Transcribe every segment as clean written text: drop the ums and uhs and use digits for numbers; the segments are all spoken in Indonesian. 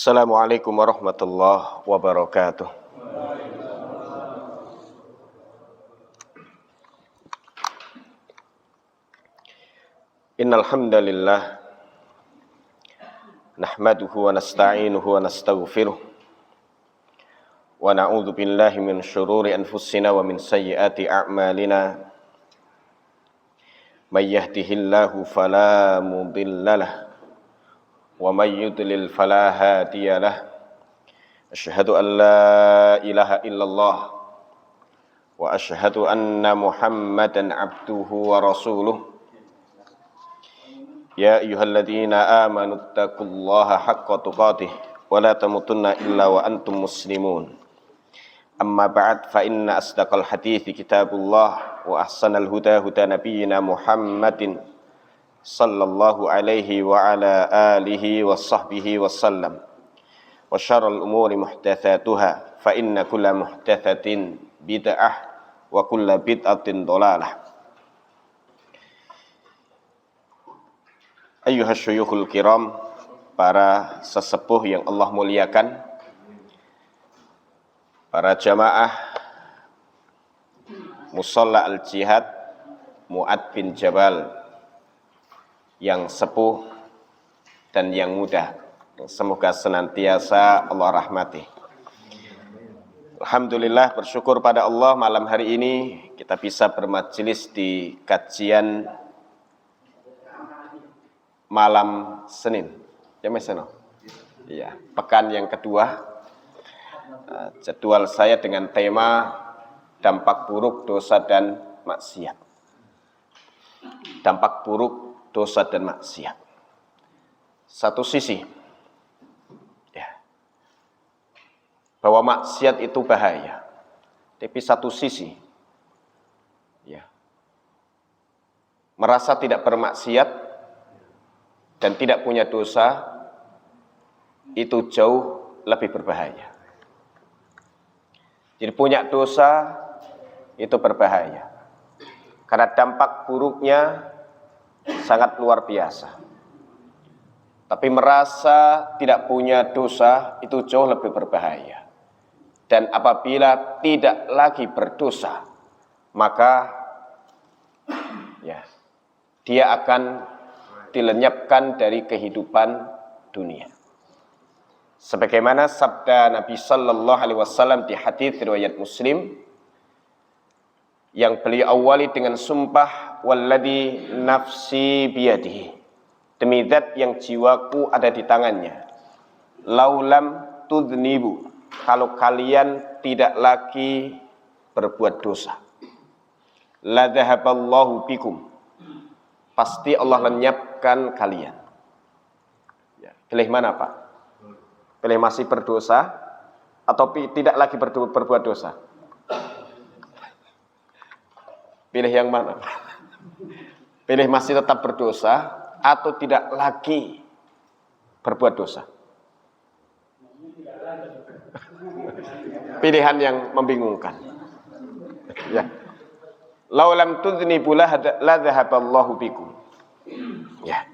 Assalamualaikum warahmatullahi wabarakatuh. Innal hamdalillah nahmaduhu wa nasta'inuhu wa nastaghfiruh wa na'udzu billahi min syururi anfusina wa min sayyiati a'malina. May yahdihillahu fala mudhillalah wa may yudlil fala hadiyalah. Asyhadu an la ilaha illallah wa asyhadu anna Muhammadan abduhu wa rasuluh. Ya ayyuhalladzina amanu taqullaha haqqa tuqatih wa la tamutunna illa wa antum muslimun. Amma ba'd, fa inna asdaqal hadithi kitabullah wa ahsanal huda huda nabiyyina Muhammadin sallallahu alaihi wa ala alihi wa sahbihi wa sallam. Wa syarrul umuri muhdatsatuha, fa inna kulla muhdatsatin bid'ah wa kulla bid'atin dhalalah. Ayyuhas syuyukhul kiram, para sesepuh yang Allah muliakan, para jamaah Musalla Al-Jihad Mu'ad bin Jabal yang sepuh dan yang muda, semoga senantiasa Allah rahmati. Alhamdulillah, bersyukur pada Allah, malam hari ini kita bisa bermajelis di kajian malam Senin. Ya meseno. Iya, pekan yang kedua. Jadwal saya dengan tema dampak buruk dosa dan maksiat. Dampak buruk dosa dan maksiat. Satu sisi, ya, bahwa maksiat itu bahaya. Tapi satu sisi, ya, merasa tidak bermaksiat dan tidak punya dosa itu jauh lebih berbahaya. Jadi punya dosa itu berbahaya karena dampak buruknya sangat luar biasa. Tapi merasa tidak punya dosa itu jauh lebih berbahaya. Dan apabila tidak lagi berdosa, maka ya, dia akan dilenyapkan dari kehidupan dunia. Sebagaimana sabda Nabi sallallahu alaihi wasallam di hadis riwayat Muslim yang beliau awali dengan sumpah, walladzi nafsi biyadihi, demi zat yang jiwaku ada di tangannya, laulam tudnibu, kalau kalian tidak lagi berbuat dosa, la dzahaballahu bikum, pasti Allah lenyapkan kalian. Ya, pilih mana Pak? Pilih masih berdosa atau tidak lagi berbuat dosa? Pilih yang mana? Pilih masih tetap berdosa atau tidak lagi berbuat dosa? Pilihan yang membingungkan. Ya. Laulam tudhnibu la dzahaballahu bikum. Ya.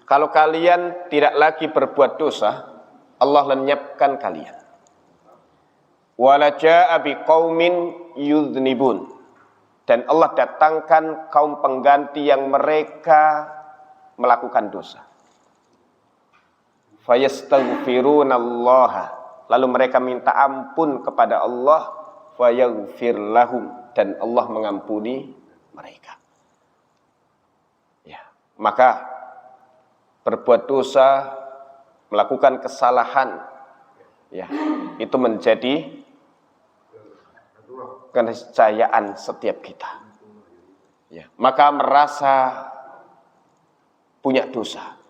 Kalau kalian tidak lagi berbuat dosa, Allah lenyapkan kalian. Wala jaa'a biqaumin yudhnibun, dan Allah datangkan kaum pengganti yang mereka melakukan dosa. Fayastaghfirunallaha, lalu mereka minta ampun kepada Allah, fayaghfir lahum, dan Allah mengampuni mereka. Ya, maka berbuat dosa, melakukan kesalahan, ya, itu menjadi keniscayaan setiap kita. Ya, maka merasa punya dosa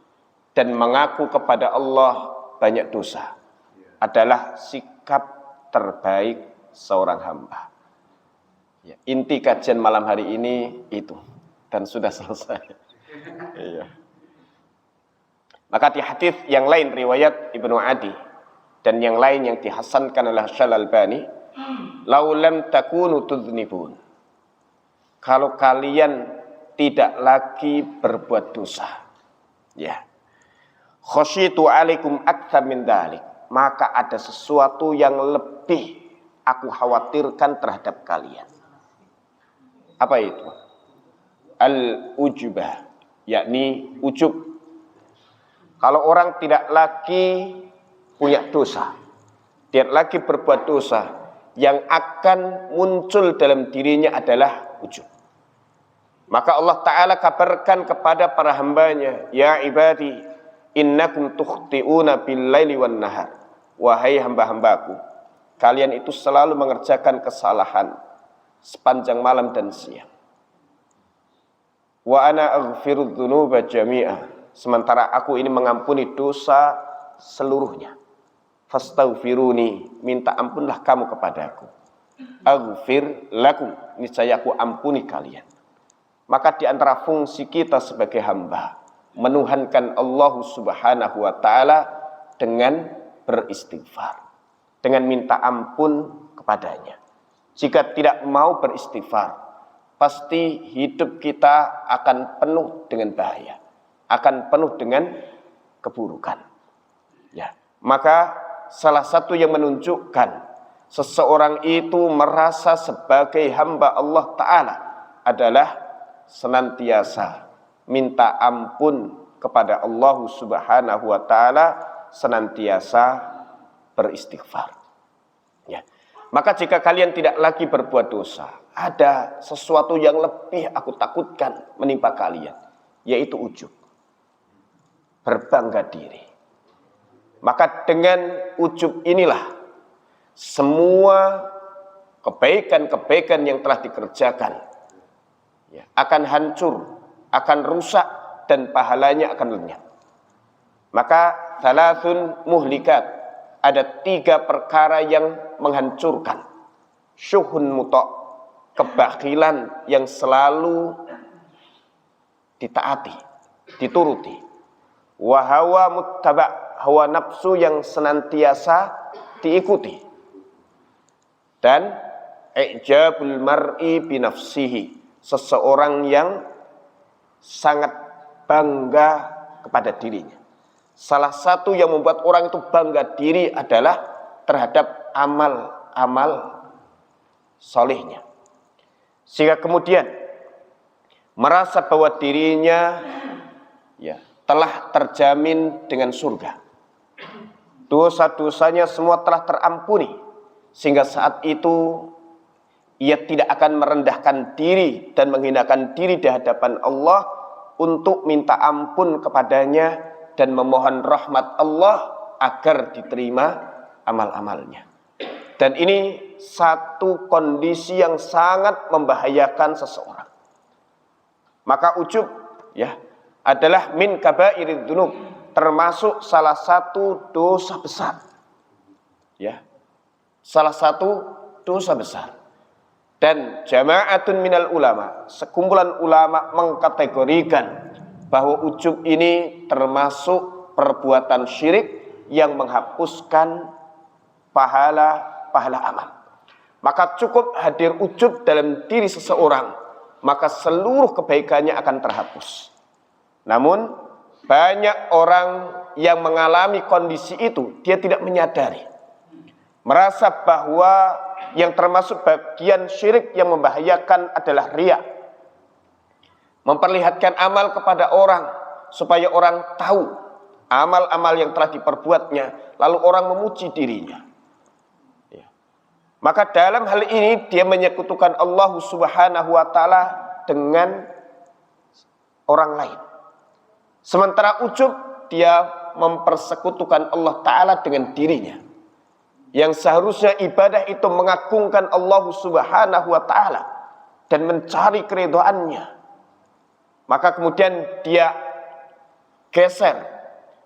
dan mengaku kepada Allah banyak dosa adalah sikap terbaik seorang hamba. Ya, inti kajian malam hari ini itu, dan sudah selesai. Iya. Maka di hadis yang lain riwayat Ibnu Adi dan yang lain yang dihasankan oleh Syalal-Albani, laulam takunu tudznibun, kalau kalian tidak lagi berbuat dosa, ya, khasyitu alaikum aktsar min dzalik, maka ada sesuatu yang lebih aku khawatirkan terhadap kalian. Apa itu? Al-ujubah, yakni ujub. Kalau orang tidak lagi punya dosa, tidak lagi berbuat dosa, yang akan muncul dalam dirinya adalah ujub. Maka Allah Ta'ala kabarkan kepada para hambanya, ya ibadi, innakum tukhti'una bil-laili wan-nahar. Wahai hamba-hambaku, kalian itu selalu mengerjakan kesalahan sepanjang malam dan siang. Wa ana aghfiru dzunuba jami'a. Sementara aku ini mengampuni dosa seluruhnya. Fastaghfiruni, minta ampunlah kamu kepadaku. Aghfir lakum, niscaya aku ampuni kalian. Maka di antara fungsi kita sebagai hamba, menuhankan Allah Subhanahu wa Ta'ala dengan beristighfar, dengan minta ampun kepadanya. Jika tidak mau beristighfar, pasti hidup kita akan penuh dengan bahaya, akan penuh dengan keburukan. Ya, maka salah satu yang menunjukkan seseorang itu merasa sebagai hamba Allah Ta'ala adalah senantiasa minta ampun kepada Allah Subhanahu wa Ta'ala, senantiasa beristighfar. Ya. Maka jika kalian tidak lagi berbuat dosa, ada sesuatu yang lebih aku takutkan menimpa kalian, yaitu ujub, berbangga diri. Maka dengan ujub inilah semua kebaikan-kebaikan yang telah dikerjakan ya, akan hancur, akan rusak, dan pahalanya akan lenyap. Maka thalathun muhlikat, ada 3 perkara yang menghancurkan. Syuhun muta', kebakilan yang selalu ditaati, dituruti. Wa hawa muttaba', hawa nafsu yang senantiasa diikuti. Dan i'jabul mar'i binafsihi, seseorang yang sangat bangga kepada dirinya. Salah satu yang membuat orang itu bangga diri adalah terhadap amal-amal solehnya. Sehingga kemudian merasa bahwa dirinya ya, telah terjamin dengan surga. Dosa-dosanya semua telah terampuni. Sehingga saat itu ia tidak akan merendahkan diri dan menghinakan diri di hadapan Allah untuk minta ampun kepadanya dan memohon rahmat Allah agar diterima amal-amalnya. Dan ini satu kondisi yang sangat membahayakan seseorang. Maka ujub ya adalah min kabairid dzunub, termasuk salah satu dosa besar. Ya. Salah satu dosa besar. Dan jama'atun minal ulama, sekumpulan ulama mengkategorikan bahwa ujub ini termasuk perbuatan syirik yang menghapuskan pahala amal. Maka cukup hadir ujub dalam diri seseorang, maka seluruh kebaikannya akan terhapus. Namun banyak orang yang mengalami kondisi itu, dia tidak menyadari, merasa bahwa yang termasuk bagian syirik yang membahayakan adalah riya. Memperlihatkan amal kepada orang supaya orang tahu amal-amal yang telah diperbuatnya, lalu orang memuji dirinya. Ya. Maka dalam hal ini dia menyekutukan Allah Subhanahu wa Ta'ala dengan orang lain. Sementara ujub, dia mempersekutukan Allah Ta'ala dengan dirinya. Yang seharusnya ibadah itu mengagungkan Allah Subhanahu wa Ta'ala dan mencari keridhaannya. Maka kemudian dia geser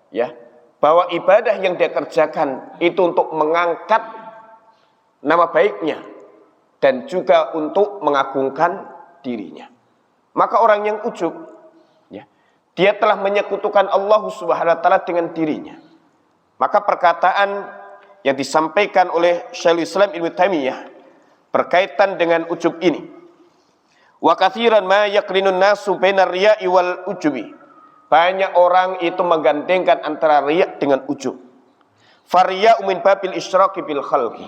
ya, bahwa ibadah yang dia kerjakan itu untuk mengangkat nama baiknya dan juga untuk mengagungkan dirinya. Maka orang yang ujub ya, dia telah menyekutukan Allah Subhanahu wa Ta'ala dengan dirinya. Maka perkataan yang disampaikan oleh Syekhul Islam Ibnu Taimiyah berkaitan dengan ujub ini. Wa katsiran ma yaqrinun nasu bainar riya'i wal ujubi. Banyak orang itu menggandengkan antara riya dengan ujub. Fariya min babil isyraki bil khalqi.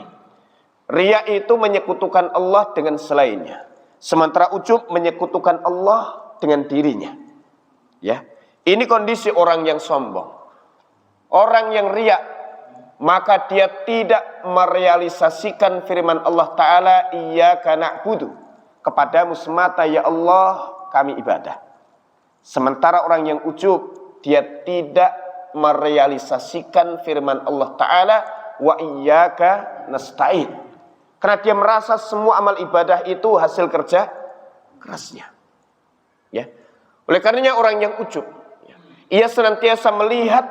Riya itu menyekutukan Allah dengan selainnya. Sementara ujub menyekutukan Allah dengan dirinya. Ya. Ini kondisi orang yang sombong. Orang yang riya, maka dia tidak merealisasikan firman Allah Ta'ala, iyyaka na'budu, kepadamu semata ya Allah kami ibadah. Sementara orang yang ujub, dia tidak merealisasikan firman Allah Ta'ala, wa iyyaka nasta'in, karena dia merasa semua amal ibadah itu hasil kerja kerasnya. Ya. Oleh karenanya orang yang ujub, ia senantiasa melihat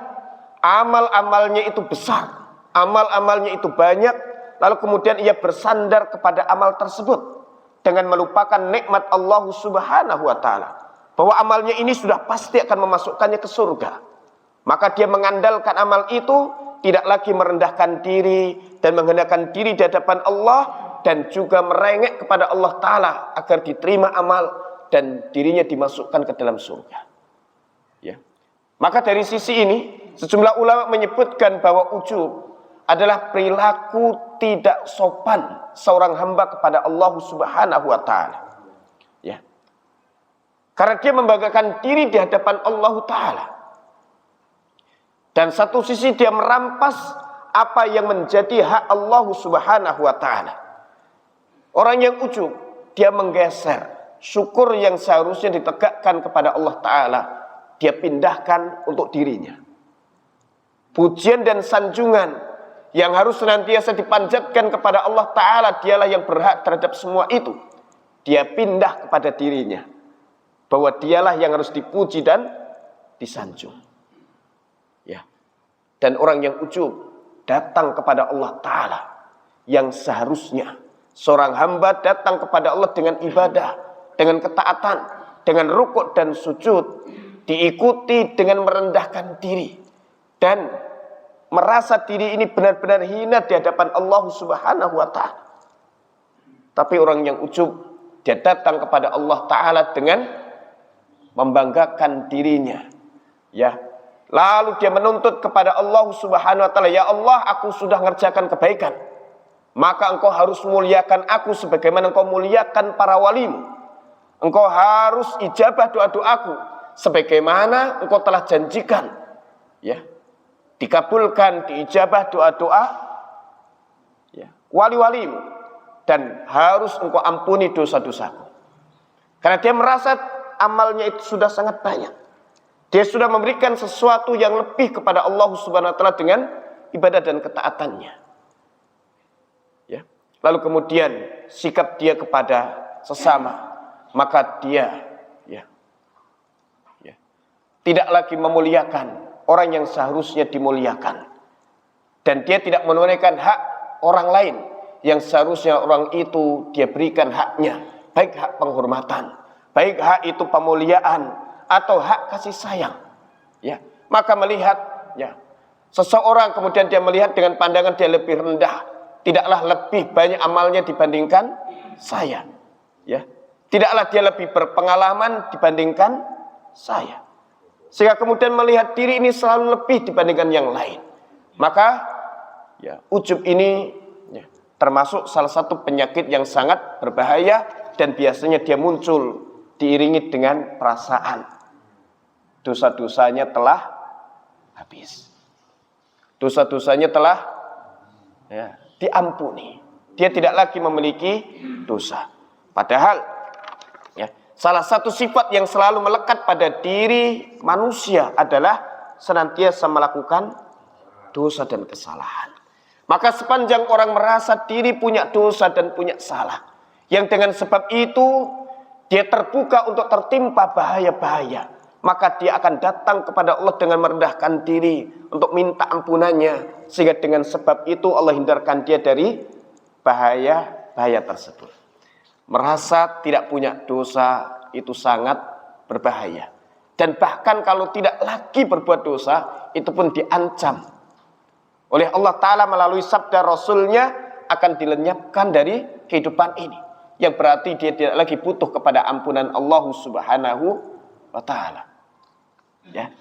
amal-amalnya itu besar, amal-amalnya itu banyak, lalu kemudian ia bersandar kepada amal tersebut dengan melupakan nikmat Allah Subhanahu wa Ta'ala, bahwa amalnya ini sudah pasti akan memasukkannya ke surga. Maka dia mengandalkan amal itu, tidak lagi merendahkan diri dan menghendakkan diri di hadapan Allah, dan juga merengek kepada Allah Ta'ala agar diterima amal dan dirinya dimasukkan ke dalam surga. Ya. Maka dari sisi ini, sejumlah ulama menyebutkan bahwa ujub adalah perilaku tidak sopan seorang hamba kepada Allah Subhanahu wa Ta'ala. Ya. Karena dia membanggakan diri di hadapan Allah Ta'ala. Dan satu sisi dia merampas apa yang menjadi hak Allah Subhanahu wa Ta'ala. Orang yang ujub, dia menggeser syukur yang seharusnya ditegakkan kepada Allah Ta'ala, dia pindahkan untuk dirinya. Pujian dan sanjungan yang harus senantiasa dipanjatkan kepada Allah Ta'ala, dialah yang berhak terhadap semua itu, dia pindah kepada dirinya, bahwa dialah yang harus dipuji dan disanjung. Ya. Dan orang yang ujub datang kepada Allah Ta'ala, yang seharusnya seorang hamba datang kepada Allah dengan ibadah, dengan ketaatan, dengan rukuk dan sujud, diikuti dengan merendahkan diri dan merasa diri ini benar-benar hina di hadapan Allah Subhanahu wa Ta'ala. Tapi orang yang ujub, dia datang kepada Allah Ta'ala dengan membanggakan dirinya. Ya. Lalu dia menuntut kepada Allah Subhanahu wa Ta'ala, ya Allah, aku sudah mengerjakan kebaikan, maka engkau harus muliakan aku sebagaimana engkau muliakan para walimu. Engkau harus ijabah doa-doaku sebagaimana engkau telah janjikan, ya, dikabulkan, diijabah doa-doa, ya, wali-walimu, dan harus engkau ampuni dosa-dosaku. Karena dia merasa amalnya itu sudah sangat banyak. Dia sudah memberikan sesuatu yang lebih kepada Allah Subhanahu wa Ta'ala dengan ibadah dan ketaatannya. Ya. Lalu kemudian sikap dia kepada sesama, maka dia tidak lagi memuliakan orang yang seharusnya dimuliakan, dan dia tidak menunaikan hak orang lain yang seharusnya orang itu dia berikan haknya, baik hak penghormatan, baik hak itu pemuliaan atau hak kasih sayang. Ya, maka melihat, ya, seseorang kemudian dia melihat dengan pandangan dia lebih rendah, tidaklah lebih banyak amalnya dibandingkan saya, ya. Tidaklah dia lebih berpengalaman dibandingkan saya, sehingga kemudian melihat diri ini selalu lebih dibandingkan yang lain. Maka, ya, ujub ini, ya, termasuk salah satu penyakit yang sangat berbahaya, dan biasanya dia muncul diiringi dengan perasaan dosa-dosanya telah habis, dosa-dosanya telah, ya, diampuni, dia tidak lagi memiliki dosa. Padahal, ya, salah satu sifat yang selalu melekat pada diri manusia adalah senantiasa melakukan dosa dan kesalahan. Maka sepanjang orang merasa diri punya dosa dan punya salah, yang dengan sebab itu dia terbuka untuk tertimpa bahaya-bahaya, maka dia akan datang kepada Allah dengan merendahkan diri untuk minta ampunannya, sehingga dengan sebab itu Allah hindarkan dia dari bahaya-bahaya tersebut. Merasa tidak punya dosa itu sangat berbahaya, dan bahkan kalau tidak lagi berbuat dosa, itu pun diancam oleh Allah Ta'ala melalui sabda Rasulnya akan dilenyapkan dari kehidupan ini, yang berarti dia tidak lagi butuh kepada ampunan Allah Subhanahu wa Ta'ala. Ya.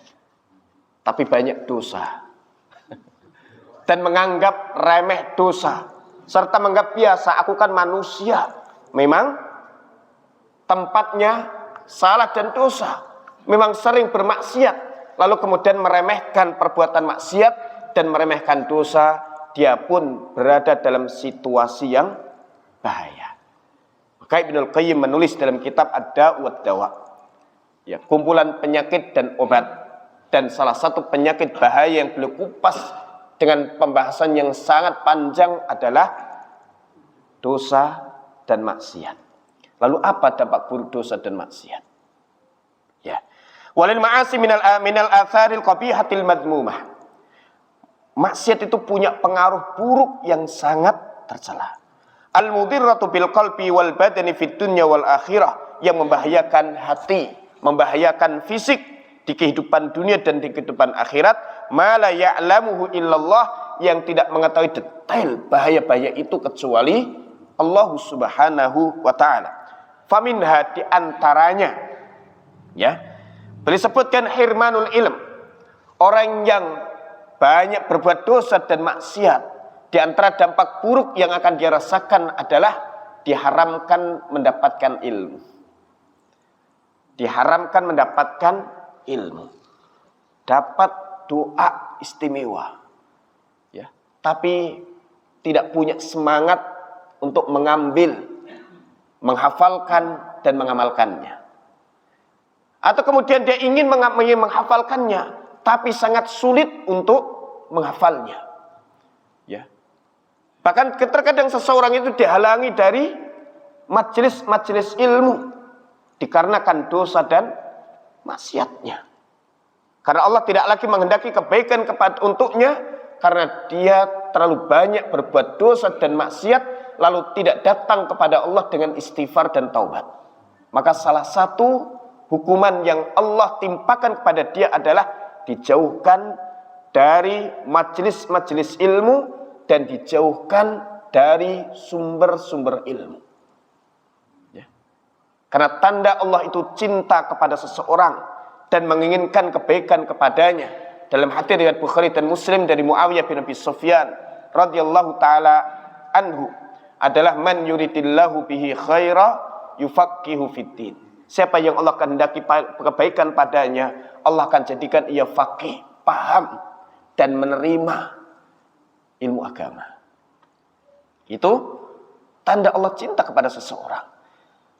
Tapi banyak dosa. dan menganggap remeh dosa, serta menganggap biasa, aku kan manusia, memang tempatnya salah dan dosa, memang sering bermaksiat, lalu kemudian meremehkan perbuatan maksiat dan meremehkan dosa, dia pun berada dalam situasi yang bahaya. Maka Ibnul Qayyim menulis dalam kitab Ad-Da' wad Dawa, ya, kumpulan penyakit dan obat, dan salah satu penyakit bahaya yang beliau kupas dengan pembahasan yang sangat panjang adalah dosa dan maksiat. Lalu apa dampak buruk dosa dan maksiat? Ya. Walil ma'asi minal atharil qabihatil madmumah. Maksiat itu punya pengaruh buruk yang sangat tercela. Al-mudirratu bil qalbi wal badani fid dunya wal akhirah, yang membahayakan hati, membahayakan fisik di kehidupan dunia dan di kehidupan akhirat. Ma la ya'lamuhu illallah, yang tidak mengetahui detail bahaya-bahaya itu kecuali Allah Subhanahu wa taala. Faminha, di antaranya, ya, beliau sebutkan hirmanul ilm, orang yang banyak berbuat dosa dan maksiat, di antara dampak buruk yang akan dia rasakan adalah diharamkan mendapatkan ilmu. Diharamkan mendapatkan ilmu. Dapat doa istimewa, ya, tapi tidak punya semangat untuk mengambil, menghafalkan dan mengamalkannya. Atau kemudian dia ingin menghafalkannya, tapi sangat sulit untuk menghafalnya. Ya. Bahkan terkadang seseorang itu dihalangi dari majelis-majelis ilmu dikarenakan dosa dan maksiatnya. Karena Allah tidak lagi menghendaki kebaikan untuknya, karena dia terlalu banyak berbuat dosa dan maksiat, lalu tidak datang kepada Allah dengan istighfar dan taubat. Maka salah satu hukuman yang Allah timpakan kepada dia adalah dijauhkan dari majelis-majelis ilmu dan dijauhkan dari sumber-sumber ilmu. Ya. Karena tanda Allah itu cinta kepada seseorang dan menginginkan kebaikan kepadanya. Dalam hadits riwayat Bukhari dan Muslim dari Muawiyah bin Abi Sufyan radhiyallahu taala anhu adalah man yuridillahu bihi khaira yufaqihu fiddin. Siapa yang Allah kehendaki kebaikan padanya, Allah akan jadikan ia faqih, paham dan menerima ilmu agama. Itu tanda Allah cinta kepada seseorang.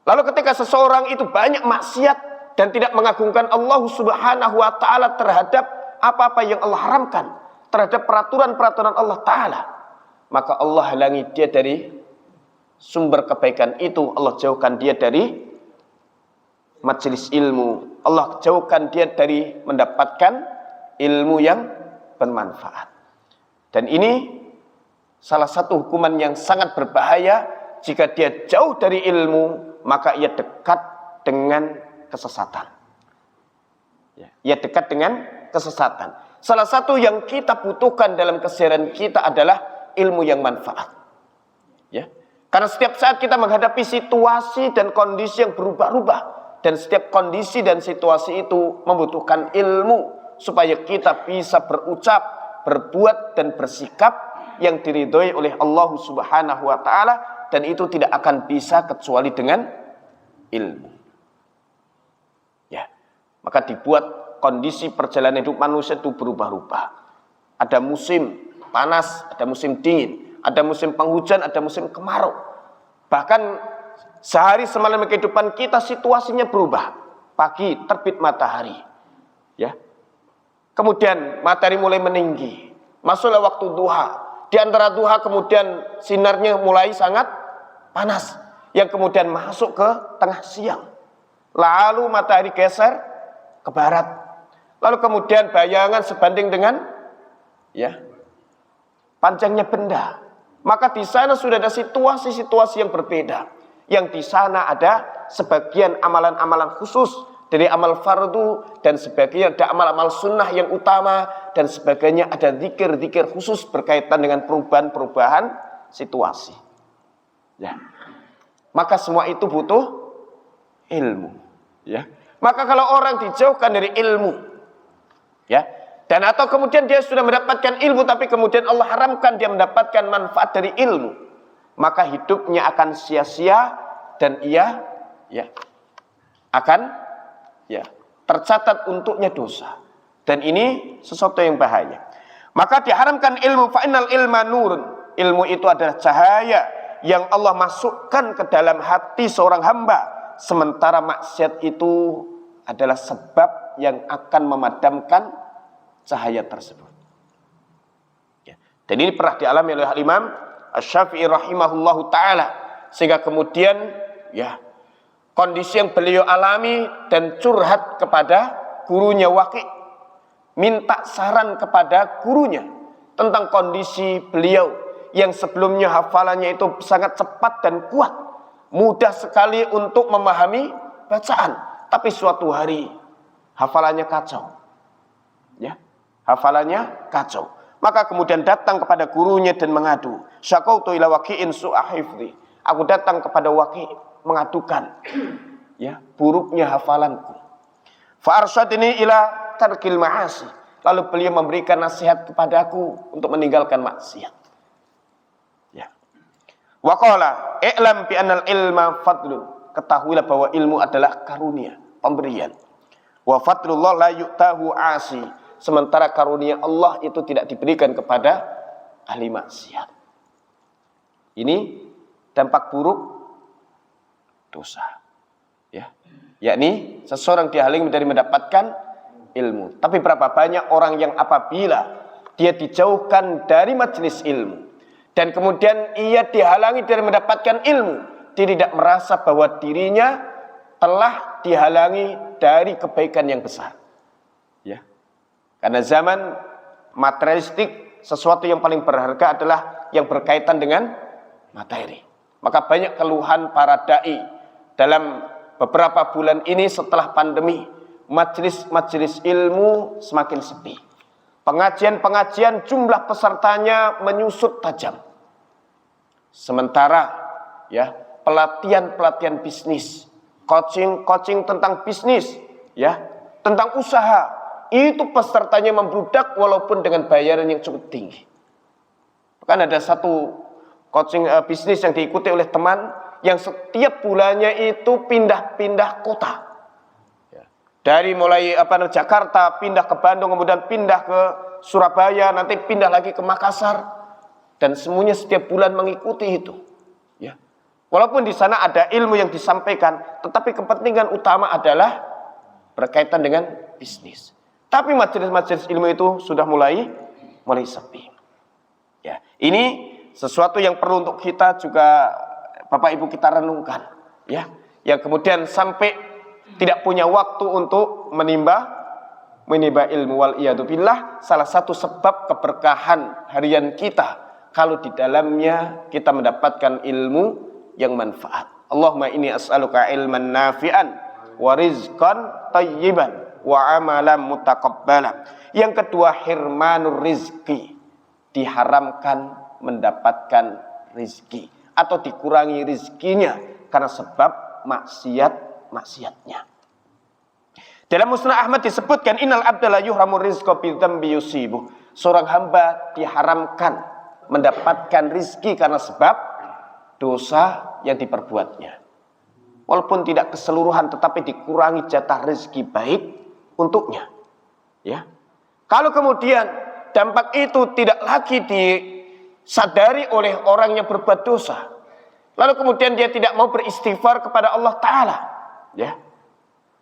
Lalu ketika seseorang itu banyak maksiat dan tidak mengagungkan Allah Subhanahu wa taala terhadap apa-apa yang Allah haramkan, terhadap peraturan-peraturan Allah taala, maka Allah halangi dia dari sumber kebaikan itu. Allah jauhkan dia dari majelis ilmu, Allah jauhkan dia dari mendapatkan ilmu yang bermanfaat. Dan ini salah satu hukuman yang sangat berbahaya. Jika dia jauh dari ilmu, maka ia dekat dengan kesesatan. Ya, ia dekat dengan kesesatan. Salah satu yang kita butuhkan dalam keseharian kita adalah ilmu yang manfaat. Ya, karena setiap saat kita menghadapi situasi dan kondisi yang berubah-ubah, dan setiap kondisi dan situasi itu membutuhkan ilmu supaya kita bisa berucap, berbuat dan bersikap yang diridhoi oleh Allah Subhanahu wa taala, dan itu tidak akan bisa kecuali dengan ilmu. Maka dibuat kondisi perjalanan hidup manusia itu berubah-ubah. Ada musim panas, ada musim dingin, ada musim penghujan, ada musim kemarau. Bahkan sehari semalam kehidupan kita situasinya berubah. Pagi terbit matahari, ya. Kemudian matahari mulai meninggi, masuklah waktu duha. Di antara duha kemudian sinarnya mulai sangat panas, yang kemudian masuk ke tengah siang. Lalu matahari geser ke barat. Lalu kemudian bayangan sebanding dengan, ya, panjangnya benda. Maka di sana sudah ada situasi-situasi yang berbeda. Yang di sana ada sebagian amalan-amalan khusus dari amal fardu, dan sebagian ada amal-amal sunnah yang utama, dan sebagainya ada zikir-zikir khusus berkaitan dengan perubahan-perubahan situasi. Ya. Maka semua itu butuh ilmu. Ya. Maka kalau orang dijauhkan dari ilmu, ya, Dan atau kemudian dia sudah mendapatkan ilmu tapi kemudian Allah haramkan dia mendapatkan manfaat dari ilmu, maka hidupnya akan sia-sia dan ia akan tercatat untuknya dosa. Dan ini sesuatu yang bahaya. Maka diharamkan ilmu, fa innal ilma nurun. Ilmu itu adalah cahaya yang Allah masukkan ke dalam hati seorang hamba. Sementara maksiat itu adalah sebab yang akan memadamkan cahaya tersebut. Dan ini pernah dialami oleh Imam Asy-Syafi'i rahimahullahu taala, sehingga kemudian kondisi yang beliau alami dan curhat kepada gurunya Waqi', minta saran kepada gurunya tentang kondisi beliau yang sebelumnya hafalannya itu sangat cepat dan kuat, mudah sekali untuk memahami bacaan, tapi suatu hari hafalannya kacau. Hafalannya kacau. Maka kemudian datang kepada gurunya dan mengadu. Syaqautu ila Waqi'in su'a hifdzi. Aku datang kepada Waqi' mengadukan buruknya hafalanku. Fa arsyadni ila tarkil ma'asi. Lalu beliau memberikan nasihat kepadaku untuk meninggalkan maksiat. Wa qala i'lam bi anal ilma fadlun. Ketahuilah bahwa ilmu adalah karunia, pemberian. Wa fadlullah la yu'tahu 'asi. Sementara karunia Allah itu tidak diberikan kepada ahli maksiat. Ini dampak buruk dosa. Yakni seseorang dihalangi dari mendapatkan ilmu. Tapi berapa banyak orang yang apabila dia dijauhkan dari majelis ilmu dan kemudian ia dihalangi dari mendapatkan ilmu, dia tidak merasa bahwa dirinya telah dihalangi dari kebaikan yang besar. Karena zaman materialistik, sesuatu yang paling berharga adalah yang berkaitan dengan materi. Maka banyak keluhan para dai dalam beberapa bulan ini setelah pandemi. Majelis-majelis ilmu semakin sepi. Pengajian-pengajian jumlah pesertanya menyusut tajam. Sementara pelatihan-pelatihan bisnis, coaching tentang bisnis, tentang usaha, itu pesertanya membludak walaupun dengan bayaran yang cukup tinggi. Bahkan ada satu coaching bisnis yang diikuti oleh teman yang setiap bulannya itu pindah-pindah kota. Dari mulai Jakarta pindah ke Bandung, kemudian pindah ke Surabaya, nanti pindah lagi ke Makassar, dan semuanya setiap bulan mengikuti itu. Walaupun di sana ada ilmu yang disampaikan, tetapi kepentingan utama adalah berkaitan dengan bisnis. Tapi majelis-majelis ilmu itu sudah mulai sepi. Ini sesuatu yang perlu untuk kita juga Bapak Ibu kita renungkan, yang kemudian sampai tidak punya waktu untuk menimba ilmu. Wal iyadu billah, salah satu sebab keberkahan harian kita kalau di dalamnya kita mendapatkan ilmu yang manfaat. Allahumma inni as'aluka ilman nafi'an wa rizqan tayyiban wa amalan mutaqabbala. Yang kedua, hirmanur rizki, diharamkan mendapatkan rizki atau dikurangi rizkinya karena sebab maksiatnya. Dalam Musnad Ahmad disebutkan innal abda la yuhramu rizqa bi dzambi yusibuh. Seorang hamba diharamkan mendapatkan rizki karena sebab dosa yang diperbuatnya. Walaupun tidak keseluruhan tetapi dikurangi jatah rizki baik untuknya. Kalau kemudian dampak itu tidak lagi disadari oleh orang yang berbuat dosa, lalu kemudian dia tidak mau beristighfar kepada Allah Ta'ala,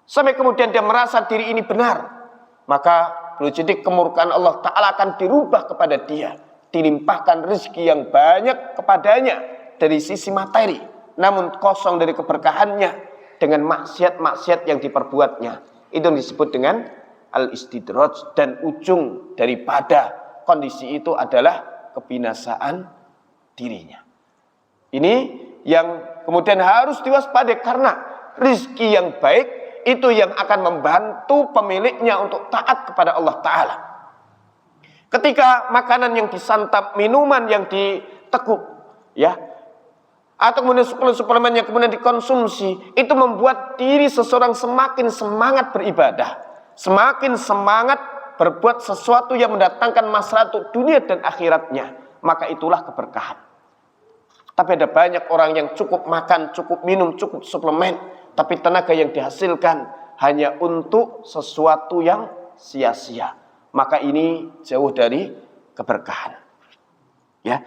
sampai kemudian dia merasa diri ini benar, maka boleh jadi kemurkaan Allah Ta'ala akan dirubah kepada dia, dilimpahkan rezeki yang banyak kepadanya dari sisi materi, namun kosong dari keberkahannya dengan maksiat-maksiat yang diperbuatnya. Itu yang disebut dengan al-istidraj, dan ujung daripada kondisi itu adalah kebinasaan dirinya. Ini yang kemudian harus diwaspadai, karena rizki yang baik itu yang akan membantu pemiliknya untuk taat kepada Allah Ta'ala. Ketika makanan yang disantap, minuman yang diteguk, atau kemudian suplemen yang kemudian dikonsumsi, itu membuat diri seseorang semakin semangat beribadah, semakin semangat berbuat sesuatu yang mendatangkan maslahat untuk dunia dan akhiratnya, maka itulah keberkahan. Tapi ada banyak orang yang cukup makan, cukup minum, cukup suplemen, tapi tenaga yang dihasilkan hanya untuk sesuatu yang sia-sia. Maka ini jauh dari keberkahan. Ya.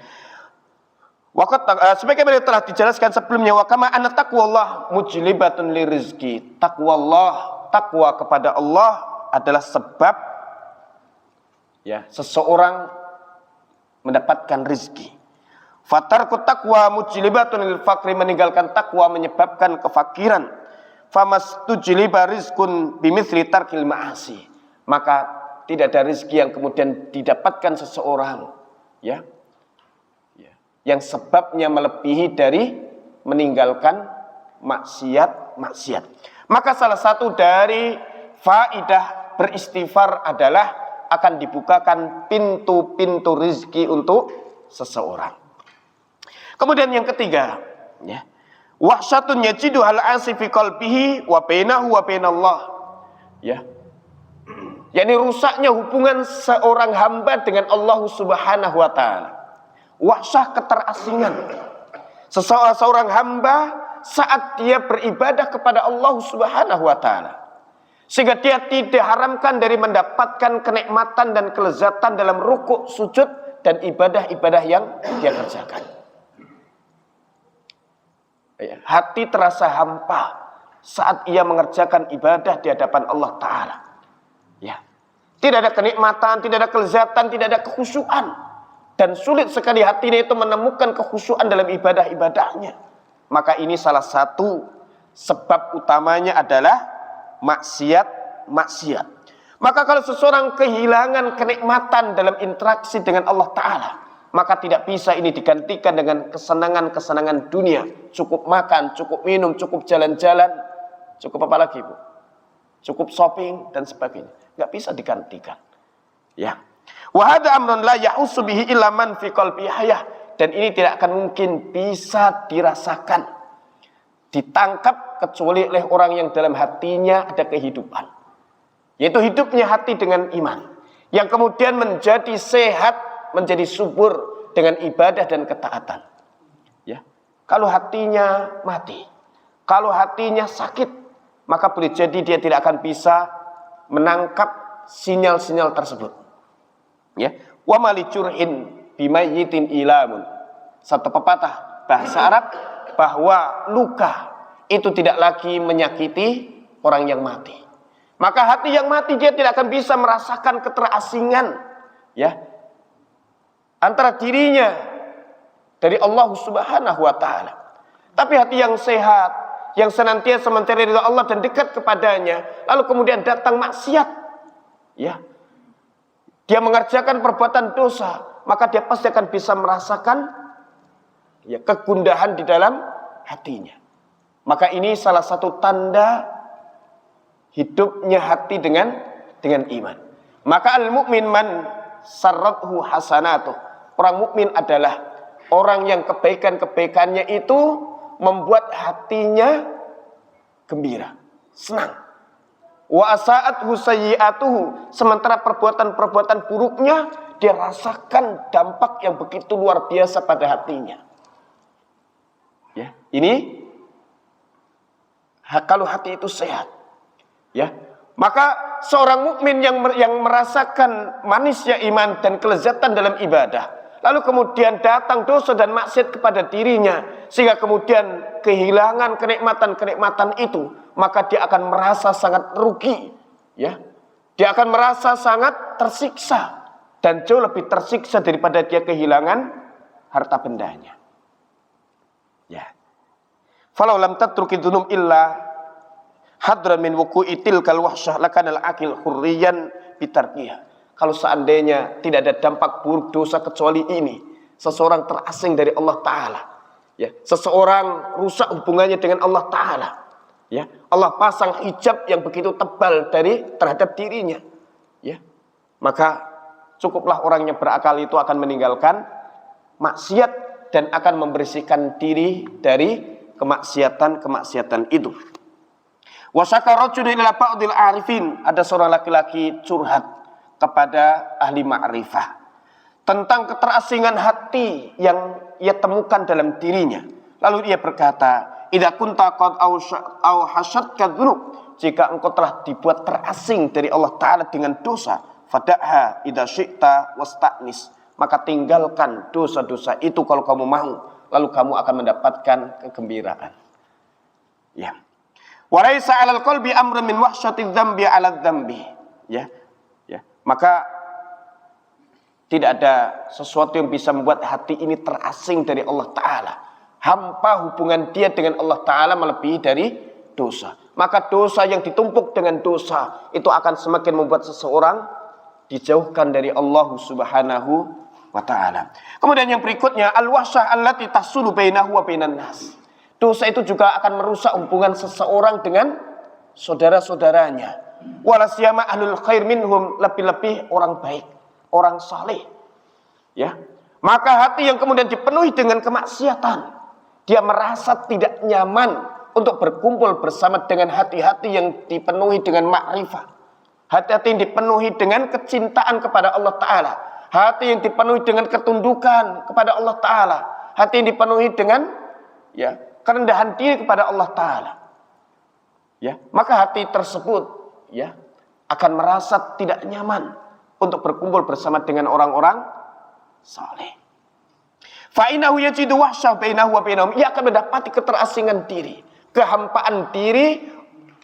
Sebagaimana telah dijelaskan sebelumnya, wa kama anna taqwallah mujlibatun lirizqi. Takwa kepada Allah adalah sebab ya seseorang mendapatkan rizki. Fatarku taqwa mujlibatun lil faqri, meninggalkan takwa menyebabkan kefakiran. Famastujliba rizqun bimithli tarkil ma'asi, maka tidak ada rizki yang kemudian didapatkan seseorang ya yang sebabnya melebihi dari meninggalkan maksiat. Maka salah satu dari faidah beristighfar adalah akan dibukakan pintu-pintu rizki untuk seseorang. Kemudian yang ketiga, ya, wahsyatun yajidu al-asi fi qalbihi wa bainahu wa bainallah. Ya. yakni rusaknya hubungan seorang hamba dengan Allah Subhanahu wa taala. Wahsyah keterasingan seorang hamba saat dia beribadah kepada Allah Subhanahu wa taala. Sehingga dia tidak haramkan dari mendapatkan kenikmatan dan kelezatan dalam rukuk, sujud dan ibadah-ibadah yang dia kerjakan. Hati terasa hampa saat ia mengerjakan ibadah di hadapan Allah Ta'ala. Ya. Tidak ada kenikmatan, tidak ada kelezatan, tidak ada kekhusyuan. Dan sulit sekali hatinya itu menemukan kekhusyuan dalam ibadah-ibadahnya. Maka ini salah satu sebab utamanya adalah maksiat. Maka kalau seseorang kehilangan kenikmatan dalam interaksi dengan Allah Ta'ala, maka tidak bisa ini digantikan dengan kesenangan-kesenangan dunia. Cukup makan, cukup minum, cukup jalan-jalan, cukup apa lagi, Bu? Cukup shopping dan sebagainya. Nggak bisa digantikan. Ya. Wa hadza amrun la yahusu bihi illa man fi qalbi hayah. Dan ini tidak akan mungkin bisa dirasakan, ditangkap kecuali oleh orang yang dalam hatinya ada kehidupan. Yaitu hidupnya hati dengan iman. Yang kemudian menjadi sehat, menjadi subur dengan ibadah dan ketaatan. Ya. Kalau hatinya mati, kalau hatinya sakit, maka boleh jadi dia tidak akan bisa menangkap sinyal-sinyal tersebut. Ya. Wa malicurhin bimayyitin ilamun. Satu pepatah bahasa Arab bahwa luka itu tidak lagi menyakiti orang yang mati. Maka hati yang mati dia tidak akan bisa merasakan keterasingan, ya, antara dirinya dari Allah Subhanahu wa taala. Tapi hati yang sehat, yang senantiasa mencari ridha Allah dan dekat kepadanya, lalu kemudian datang maksiat, ya, dia mengerjakan perbuatan dosa, maka dia pasti akan bisa merasakan, ya, kegundahan di dalam hatinya. Maka ini salah satu tanda hidupnya hati dengan iman. Maka al-mu'min man sarrathu hasanatuh. Orang mukmin adalah orang yang kebaikan-kebaikannya itu membuat hatinya gembira, senang. Wa asa'athu sayyi'atuhu, sementara perbuatan-perbuatan buruknya dia rasakan dampak yang begitu luar biasa pada hatinya. Ya, ini kalau hati itu sehat, ya, maka seorang mukmin yang merasakan manisnya iman dan kelezatan dalam ibadah, lalu kemudian datang dosa dan maksiat kepada dirinya, sehingga kemudian kehilangan kenikmatan-kenikmatan itu, maka dia akan merasa sangat rugi, ya. Dia akan merasa sangat tersiksa dan jauh lebih tersiksa daripada dia kehilangan harta bendanya. Ya. Falau lam tatruki dzunub illa hadra min wuqu'i tilkal wahsyah lakanal akil hurriyan bitarkiha. Kalau seandainya tidak ada dampak buruk dosa kecuali ini, seseorang terasing dari Allah Ta'ala, ya, seseorang rusak hubungannya dengan Allah Ta'ala, ya, Allah pasang hijab yang begitu tebal terhadap dirinya, ya, maka cukuplah orang yang berakal itu akan meninggalkan maksiat dan akan membersihkan diri dari kemaksiatan itu. Wa syaka rajulun ila ba'dil arifin, ada seorang laki-laki curhat kepada ahli ma'rifah tentang keterasingan hati yang ia temukan dalam dirinya. Lalu ia berkata, idza kunta qad aw hasadka dzunub, jika engkau telah dibuat terasing dari Allah Ta'ala dengan dosa, fada'ha idza syi'ta wasta'nis, maka tinggalkan dosa-dosa itu kalau kamu mau, lalu kamu akan mendapatkan kegembiraan. Ya. Wa laisa 'alal qalbi amrun min wahsyati dzambi 'ala dzambi. Ya. Ya. Maka tidak ada sesuatu yang bisa membuat hati ini terasing dari Allah Ta'ala. Hampa hubungan dia dengan Allah Ta'ala melebihi dari dosa. Maka dosa yang ditumpuk dengan dosa itu akan semakin membuat seseorang dijauhkan dari Allah Subhanahu wa Ta'ala. Kemudian yang berikutnya, al-wahsyah allati tahsulu bainahu wa bainan nas. Dosa itu juga akan merusak hubungan seseorang dengan saudara-saudaranya. Walasiyama ahlul khair minhum, lebih-lebih orang baik, orang saleh. Ya. Maka hati yang kemudian dipenuhi dengan kemaksiatan, dia merasa tidak nyaman untuk berkumpul bersama dengan hati-hati yang dipenuhi dengan makrifah. Hati-hati yang dipenuhi dengan kecintaan kepada Allah Ta'ala. Hati yang dipenuhi dengan ketundukan kepada Allah Ta'ala. Hati yang dipenuhi dengan kerendahan diri kepada Allah Ta'ala. Ya, maka hati tersebut akan merasa tidak nyaman untuk berkumpul bersama dengan orang-orang saleh. Fa'inahu yajidu wahsyah bainahu wa bainahum. Ia akan mendapati keterasingan diri, kehampaan diri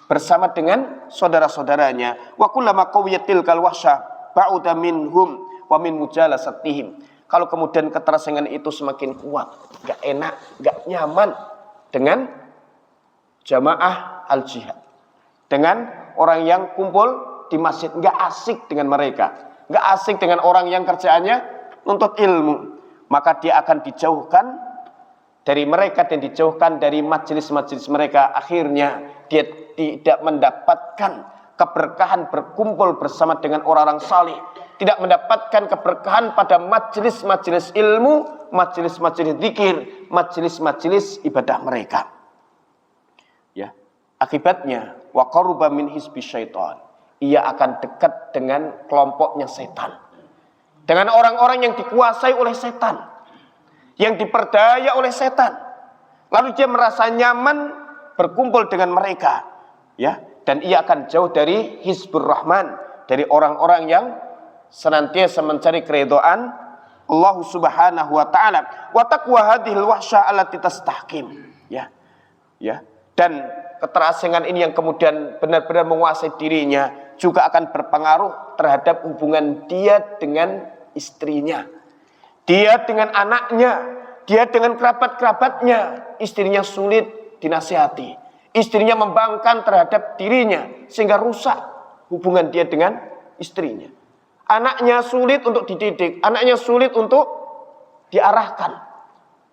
bersama dengan saudara-saudaranya. Wa kullama qawiyatil kal wahsyah ba'uda minhum wa min mujalasatihim. Kalau kemudian keterasingan itu semakin kuat, enggak enak, enggak nyaman dengan jamaah al-jihad, dengan orang yang kumpul di masjid, enggak asik dengan mereka, enggak asik dengan orang yang kerjaannya nuntut ilmu, maka dia akan dijauhkan dari mereka dan dijauhkan dari majelis-majelis mereka. Akhirnya dia tidak mendapatkan keberkahan berkumpul bersama dengan orang-orang saleh, tidak mendapatkan keberkahan pada majelis-majelis ilmu, majelis-majelis zikir, majelis-majelis ibadah mereka. Ya, akibatnya wa qaruba min hisbi syaitan, ia akan dekat dengan kelompoknya setan, dengan orang-orang yang dikuasai oleh setan, yang diperdaya oleh setan. Lalu dia merasa nyaman berkumpul dengan mereka, ya, dan ia akan jauh dari hizbur rahman, dari orang-orang yang senantiasa mencari keridhaan Allah Subhanahu wa Ta'ala. Wa taqwa hadhil wahsyah allati tastahkim, ya. Dan keterasingan ini yang kemudian benar-benar menguasai dirinya juga akan berpengaruh terhadap hubungan dia dengan istrinya, dia dengan anaknya, dia dengan kerabat-kerabatnya. Istrinya sulit dinasihati, istrinya membangkang terhadap dirinya sehingga rusak hubungan dia dengan istrinya. Anaknya sulit untuk dididik, anaknya sulit untuk diarahkan.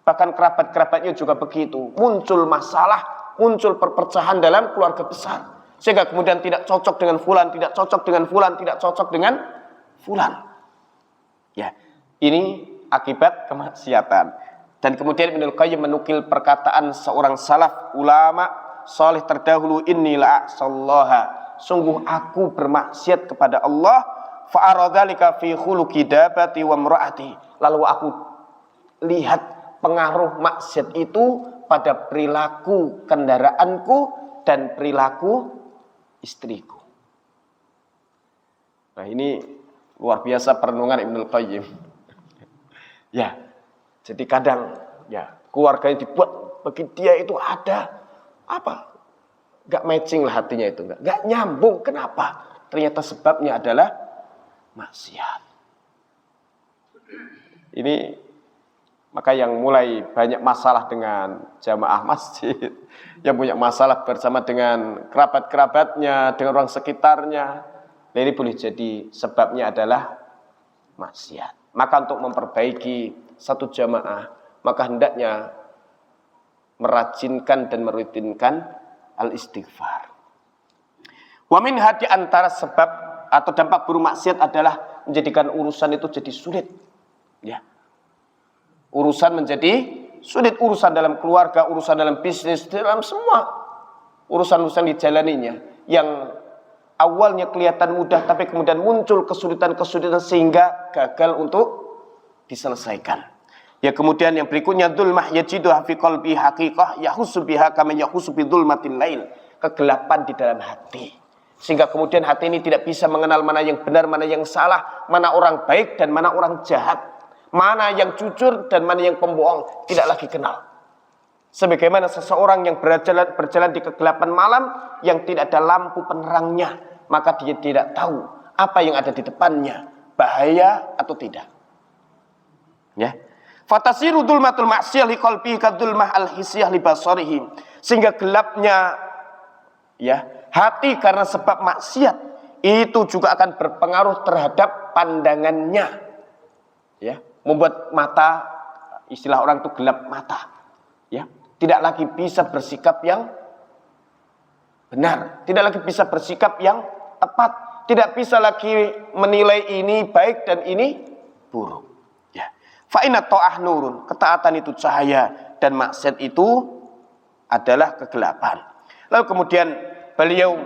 Bahkan kerabat-kerabatnya juga begitu. Muncul masalah, muncul perpecahan dalam keluarga besar, sehingga kemudian tidak cocok dengan fulan, tidak cocok dengan fulan, tidak cocok dengan fulan. Ya, ini akibat kemaksiatan. Dan kemudian Ibnul Qayyim menukil perkataan seorang salaf ulama saleh terdahulu, inni la'asallaha, sungguh aku bermaksiat kepada Allah, fa'aradzalika fi khuluqi dabati wa imraati, lalu aku lihat pengaruh maksiat itu pada perilaku kendaraanku dan perilaku istriku. Nah, ini luar biasa perenungan Ibnul Qayyim. Ya, jadi kadang keluarganya dibuat bagi dia itu ada enggak matching lah hatinya itu, enggak nyambung. Kenapa? Ternyata sebabnya adalah maksiat. Ini maka yang mulai banyak masalah dengan jamaah masjid, yang punya masalah bersama dengan kerabat-kerabatnya, dengan orang sekitarnya, nah ini boleh jadi sebabnya adalah maksiat. Maka untuk memperbaiki satu jamaah, maka hendaknya merajinkan dan merutinkan al-istighfar. Wa min hadi antara sebab atau dampak buruk maksiat adalah menjadikan urusan itu jadi sulit. Ya. Urusan menjadi sulit, urusan dalam keluarga, urusan dalam bisnis, dalam semua urusan-urusan dijalaninya yang awalnya kelihatan mudah tapi kemudian muncul kesulitan-kesulitan sehingga gagal untuk diselesaikan. Ya, kemudian yang berikutnya dzulmah yajiduha fi qalbi haqiqah yahussu biha kama yahussu bi dzulmatil lail. Kegelapan di dalam hati. Sehingga kemudian hati ini tidak bisa mengenal mana yang benar, mana yang salah, mana orang baik dan mana orang jahat, mana yang jujur dan mana yang pembohong, tidak lagi kenal. Sebagaimana seseorang yang berjalan di kegelapan malam yang tidak ada lampu penerangnya, maka dia tidak tahu apa yang ada di depannya, bahaya atau tidak. Ya. Fatasiru dzulmatul ma'siyah li qalbihi kadzulmah al-hisiyah li basarihi. Sehingga gelapnya ya hati karena sebab maksiat itu juga akan berpengaruh terhadap pandangannya. Ya, membuat mata, istilah orang itu gelap mata. Ya, tidak lagi bisa bersikap yang benar, tidak lagi bisa bersikap yang tepat, tidak bisa lagi menilai ini baik dan ini buruk. Ya. Fa inna ta'ah nurun, ketaatan itu cahaya dan maksiat itu adalah kegelapan. Lalu kemudian beliau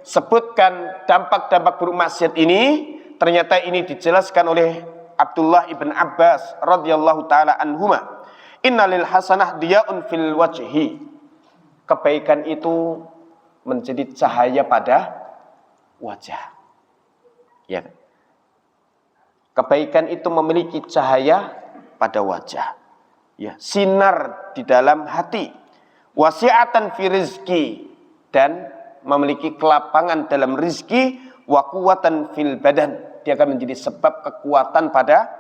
sebutkan dampak-dampak buruk maksiat ini, ternyata ini dijelaskan oleh Abdullah ibn Abbas radhiyallahu taala anhuma. Innalil hasanah diya'un fil wajhi. Kebaikan itu menjadi cahaya pada wajah. Ya. Kebaikan itu memiliki cahaya pada wajah. Ya, sinar di dalam hati. Wasi'atan fi rizki, dan memiliki kelapangan dalam rizki, wa quwwatan fil badan. Dia akan menjadi sebab kekuatan pada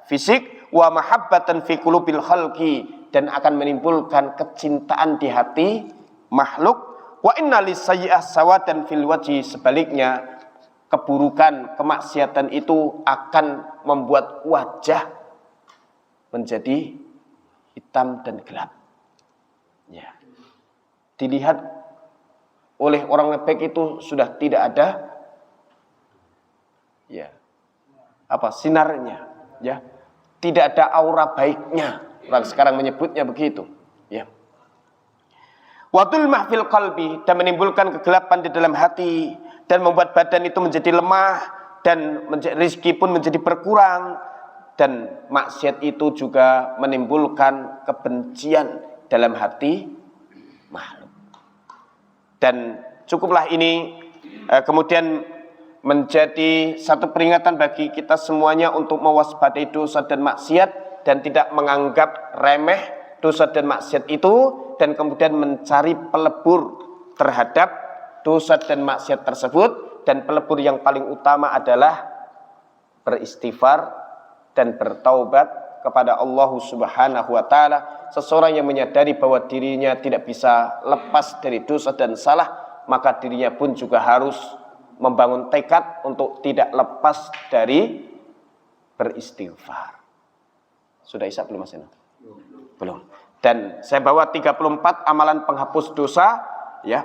fisik, wa mahabbatan fi qulubil khalqi, dan akan menimbulkan kecintaan di hati makhluk. Wa inna lisayyi'ah sawatan fil wajhi, sebaliknya keburukan, kemaksiatan itu akan membuat wajah menjadi hitam dan gelap. Ya. Dilihat oleh orang baik itu sudah tidak ada ya sinarnya, ya, tidak ada aura baiknya. Orang sekarang menyebutnya begitu, ya. Wadul mahfil qalbi, dan menimbulkan kegelapan di dalam hati dan membuat badan itu menjadi lemah dan rezeki pun menjadi berkurang, dan maksiat itu juga menimbulkan kebencian dalam hati makhluk. Dan cukuplah ini kemudian menjadi satu peringatan bagi kita semuanya untuk mewaspadai dosa dan maksiat dan tidak menganggap remeh dosa dan maksiat itu, dan kemudian mencari pelebur terhadap dosa dan maksiat tersebut. Dan pelebur yang paling utama adalah beristighfar dan bertaubat kepada Allah Subhanahu wa taala. Seseorang yang menyadari bahwa dirinya tidak bisa lepas dari dosa dan salah, maka dirinya pun juga harus membangun tekad untuk tidak lepas dari beristighfar. Sudah Isya belum Mas Eno? Belum. Dan saya bawa 34 amalan penghapus dosa, ya.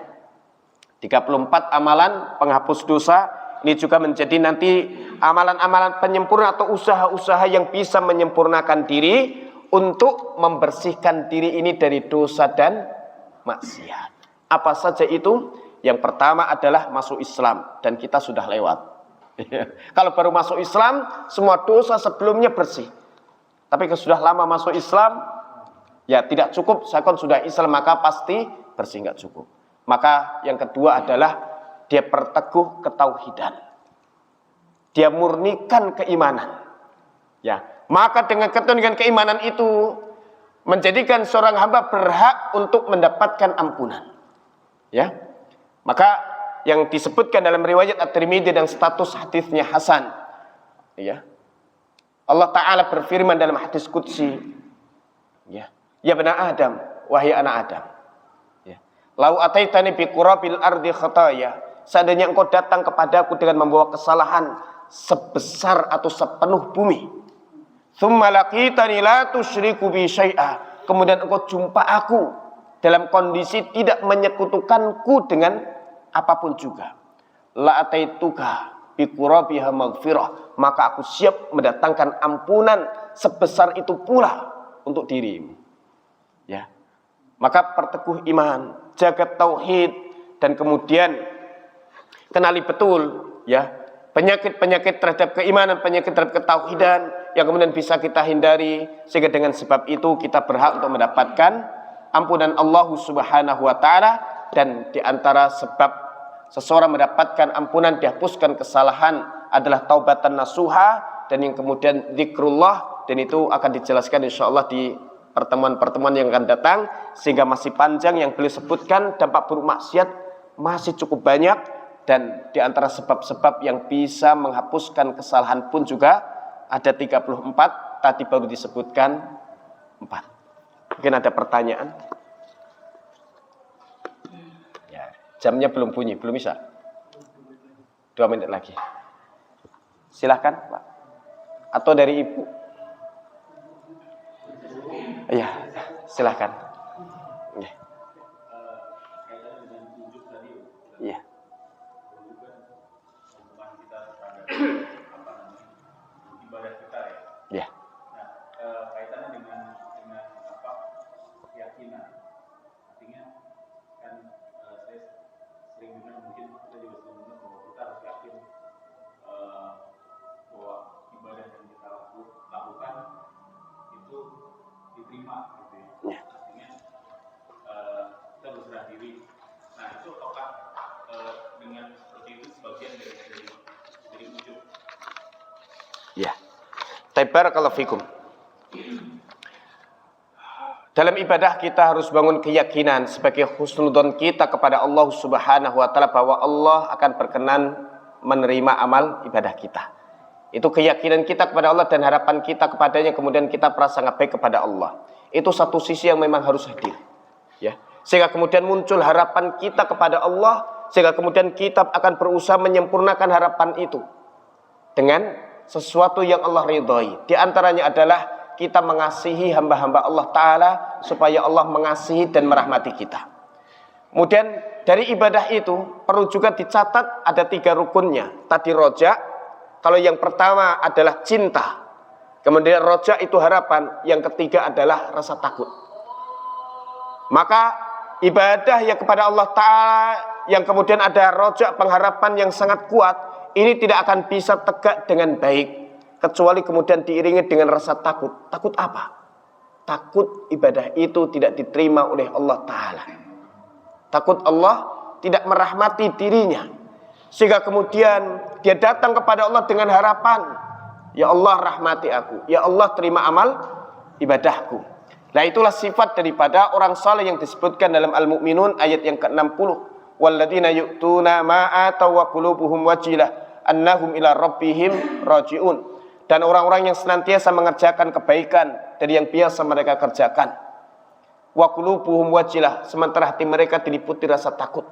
34 amalan penghapus dosa. Ini juga menjadi nanti amalan-amalan penyempurna atau usaha-usaha yang bisa menyempurnakan diri untuk membersihkan diri ini dari dosa dan maksiat. Apa saja itu? Yang pertama adalah masuk Islam, dan kita sudah lewat. Kalau baru masuk Islam, semua dosa sebelumnya bersih. Tapi kalau sudah lama masuk Islam, ya tidak cukup. Saya kan sudah Islam, maka pasti bersih, nggak cukup. Maka yang kedua adalah dia perteguh ketauhidan. Dia murnikan keimanan. Ya, maka dengan keteguhan keimanan itu menjadikan seorang hamba berhak untuk mendapatkan ampunan. Ya. Maka yang disebutkan dalam riwayat At-Tirmidzi dan status hadisnya hasan. Ya. Allah Ta'ala berfirman dalam hadis qudsi. Ya. Ya bani Adam, wahai anak Adam. Ya. Lau ataitani bi qurabil ardi khataya. Seandainya engkau datang kepadaku dengan membawa kesalahan sebesar atau sepenuh bumi. Tsumma laqitani la tusyriku bi syai'a. Kemudian engkau jumpa aku dalam kondisi tidak menyekutukanku dengan apapun juga. La ataituka bi qurabiha maghfirah. Maka aku siap mendatangkan ampunan sebesar itu pula untuk dirimu. Ya. Maka perteguh iman, jaga tauhid, dan kemudian Kenali betul ya penyakit-penyakit terhadap keimanan, penyakit terhadap ketauhidan yang kemudian bisa kita hindari, sehingga dengan sebab itu kita berhak untuk mendapatkan ampunan Allah Subhanahu wa taala. Dan di antara sebab seseorang mendapatkan ampunan, dihapuskan kesalahan adalah taubatan nasuha, dan yang kemudian zikrullah, dan itu akan dijelaskan insyaallah di pertemuan-pertemuan yang akan datang, sehingga masih panjang yang beliau sebutkan. Dampak buruk maksiat masih cukup banyak, dan di antara sebab-sebab yang bisa menghapuskan kesalahan pun juga ada 34, tadi baru disebutkan 4. Mungkin ada pertanyaan? Ya, jamnya belum bunyi, belum bisa. 2 menit lagi. Silahkan Pak. Atau dari Ibu? Iya, silahkan. Iya. Iya. Ibadah kita ya. Ya. Nah, kaitannya dengan apa? Keyakinan. Artinya kan saya sering dengar, mungkin kita juga sering dengar bahwa kita harus yakin bahwa ibadah yang kita lakukan itu diterima gitu ya. Ya. Artinya kita berserah diri. Nah, itu apakah dengan seperti itu sebagian dari ujub? Ya. Barakallahu fikum. Dalam ibadah kita harus bangun keyakinan sebagai husnudzon kita kepada Allah Subhanahu wa taala bahwa Allah akan berkenan menerima amal ibadah kita. Itu keyakinan kita kepada Allah dan harapan kita kepadanya, kemudian kita prasangka baik kepada Allah. Itu satu sisi yang memang harus hadir. Ya. Sehingga kemudian muncul harapan kita kepada Allah, sehingga kemudian kita akan berusaha menyempurnakan harapan itu dengan sesuatu yang Allah ridhoi. Di antaranya adalah kita mengasihi hamba-hamba Allah Ta'ala, supaya Allah mengasihi dan merahmati kita. Kemudian dari ibadah itu perlu juga dicatat ada 3 rukunnya. Tadi roja, kalau yang pertama adalah cinta, kemudian roja itu harapan, yang ketiga adalah rasa takut. Maka ibadah yang kepada Allah Ta'ala yang kemudian ada roja, pengharapan yang sangat kuat, ini tidak akan bisa tegak dengan baik kecuali kemudian diiringi dengan rasa takut. Takut apa? Takut ibadah itu tidak diterima oleh Allah Ta'ala. Takut Allah tidak merahmati dirinya, sehingga kemudian dia datang kepada Allah dengan harapan, ya Allah rahmati aku, ya Allah terima amal ibadahku. Nah, itulah sifat daripada orang saleh yang disebutkan dalam Al-Mu'minun ayat yang ke-60. Walladzina yu'tuna ma ataw wa qulubuhum wajilah annahum ila rabbihim raji'un. Dan orang-orang yang senantiasa mengerjakan kebaikan dari yang biasa mereka kerjakan. Wa qulubuhum wajilah, sementara hati mereka diliputi rasa takut.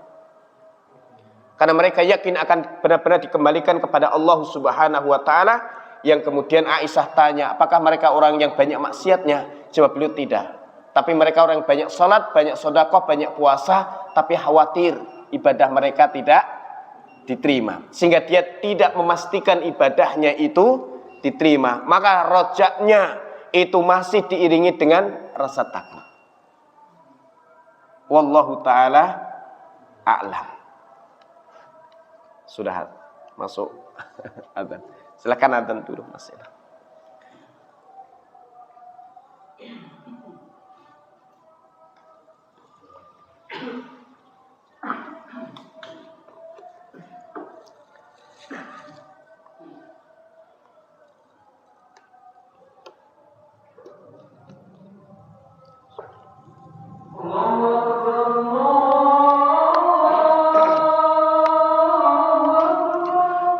Karena mereka yakin akan benar-benar dikembalikan kepada Allah Subhanahu wa taala. Yang kemudian Aisyah tanya, apakah mereka orang yang banyak maksiatnya? Jawab beliau tidak. Tapi mereka orang yang banyak salat, banyak sedekah, banyak puasa, tapi khawatir ibadah mereka tidak diterima, sehingga dia tidak memastikan ibadahnya itu diterima. Maka rojaknya itu masih diiringi dengan rasa takut. Wallahu ta'ala a'lam. Sudah masuk adzan. Silakan adzan dulu Mas.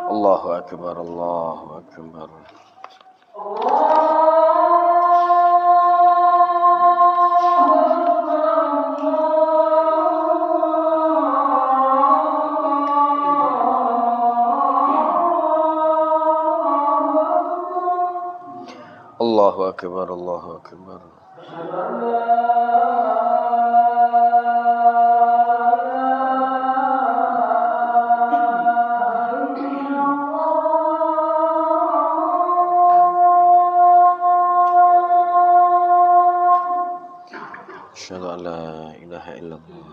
Allahu akbar, Allahu akbar. Allahu akbar, Allahu akbar. Asyhadu an la ilaha illallah.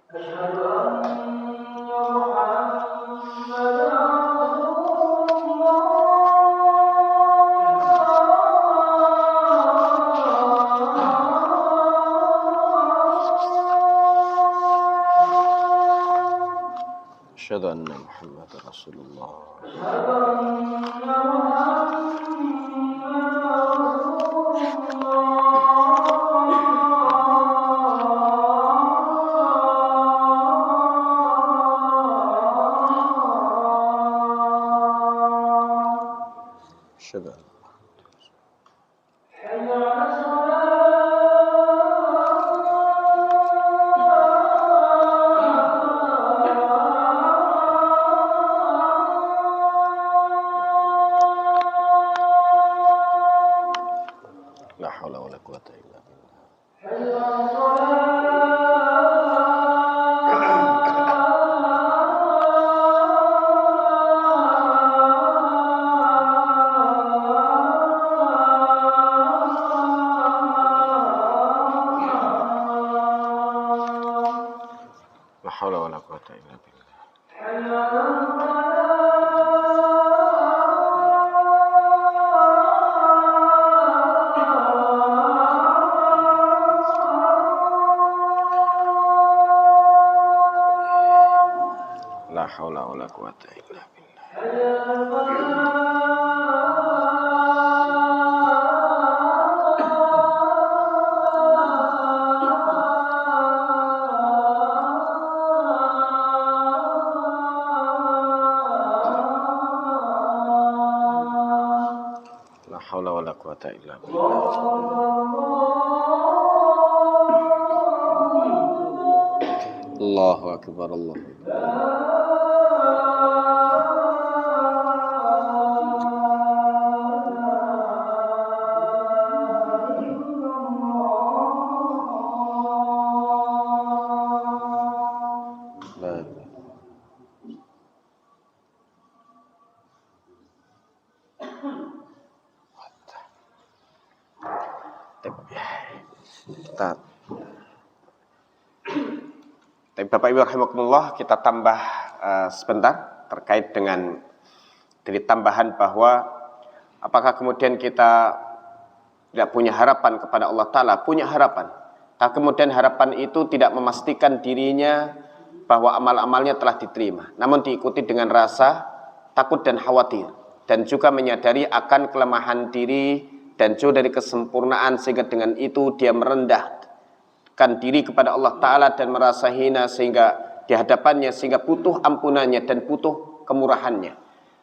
Asyhadu anna Muhammadar Rasulullah. Asyhadu anna la haula wala quwata illa billah. La haula wala quwata illa billah. La haula wala quwata illa billah. La haula wala quwata illa billah. Allahu akbar, Allahu akbar. Tapi Bapak Ibu rahimakumullah, kita tambah sebentar terkait dengan dari tambahan bahwa apakah kemudian kita tidak punya harapan kepada Allah Ta'ala? Punya harapan. Tapi kemudian harapan itu tidak memastikan dirinya bahwa amal-amalnya telah diterima, namun diikuti dengan rasa takut dan khawatir, dan juga menyadari akan kelemahan diri dan jauh dari kesempurnaan, sehingga dengan itu dia merendahkan diri kepada Allah Ta'ala dan merasa hina sehingga di hadapannya, sehingga butuh ampunannya dan butuh kemurahannya.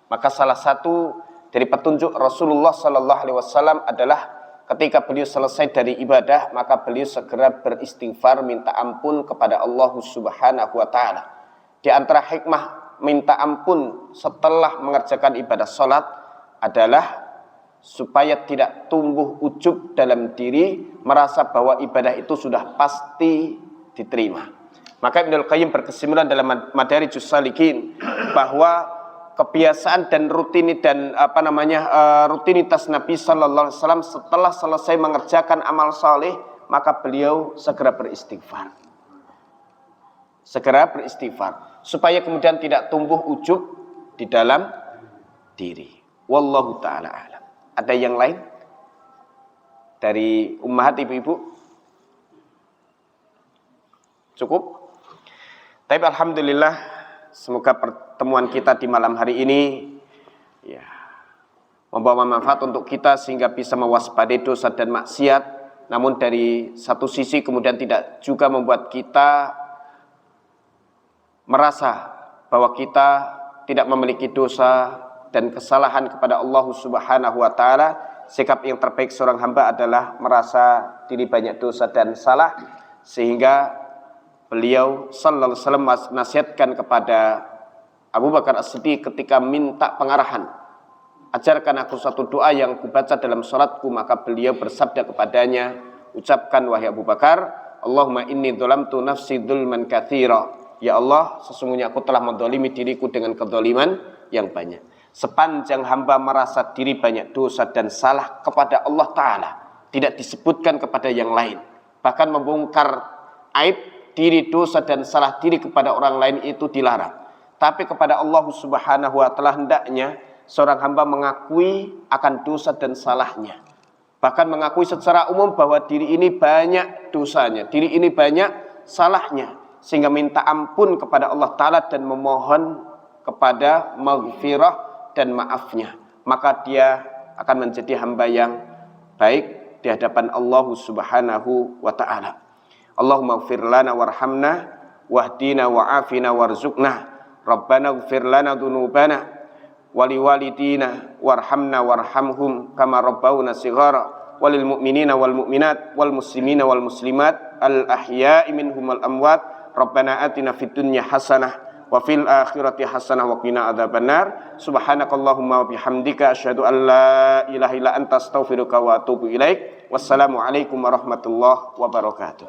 Maka salah satu dari petunjuk Rasulullah Sallallahu Alaihi Wasallam adalah ketika beliau selesai dari ibadah, maka beliau segera beristighfar, minta ampun kepada Allah Subhanahu Wa Ta'ala. Di antara hikmah minta ampun setelah mengerjakan ibadah sholat adalah supaya tidak tumbuh ujub dalam diri, merasa bahwa ibadah itu sudah pasti diterima. Maka Ibnul Qayyim berkesimpulan dalam Madarijus Salikin bahwa kebiasaan dan rutinitas Nabi Sallallahu Alaihi Wasallam setelah selesai mengerjakan amal saleh, maka beliau segera beristighfar. Supaya kemudian tidak tumbuh ujub di dalam diri. Wallahu ta'ala a'lam. Ada yang lain dari ummahat ibu-ibu? Cukup? Tapi alhamdulillah, semoga pertemuan kita di malam hari ini ya membawa manfaat untuk kita sehingga bisa mewaspadai dosa dan maksiat. Namun dari satu sisi kemudian tidak juga membuat kita merasa bahwa kita tidak memiliki dosa dan kesalahan kepada Allah Subhanahu Wa Ta'ala. Sikap yang terbaik seorang hamba adalah merasa diri banyak dosa dan salah, sehingga beliau Sallallahu Alaihi Wasallam nasihatkan kepada Abu Bakar As-Siddiq ketika minta pengarahan, ajarkan aku satu doa yang kubaca dalam sholatku. Maka beliau bersabda kepadanya, ucapkan wahai Abu Bakar, Allahumma inni dzalamtu nafsi dzulman katsira. Ya Allah, sesungguhnya aku telah mendolimi diriku dengan kedoliman yang banyak. Sepanjang hamba merasa diri banyak dosa dan salah kepada Allah Ta'ala, tidak disebutkan kepada yang lain, bahkan membongkar aib diri dosa dan salah diri kepada orang lain itu dilarang. Tapi kepada Allah Subhanahu wa taala hendaknya seorang hamba mengakui akan dosa dan salahnya. Bahkan mengakui secara umum bahwa diri ini banyak dosanya, diri ini banyak salahnya, sehingga minta ampun kepada Allah taala dan memohon kepada maghfirah dan maafnya. Maka dia akan menjadi hamba yang baik di hadapan Allah Subhanahu wa taala. Allahumma ighfir lana warhamna wahdina wa'afina warzuqna. Rabbana ighfir lana dzunubana wali walidina warhamna warhamhum kama rabbawna shighara walil mu'minina wal mu'minat wal muslimina wal muslimat al ahya'i minhum wal amwat. Rabbana atina fid dunya hasanah wa fil akhirati hasanah wa qina adzabannar. Subhanakallahumma wa bihamdika asyhadu an la ilaha illa anta astaghfiruka wa atubu ilaik. Wassalamu alaikum warahmatullahi wabarakatuh.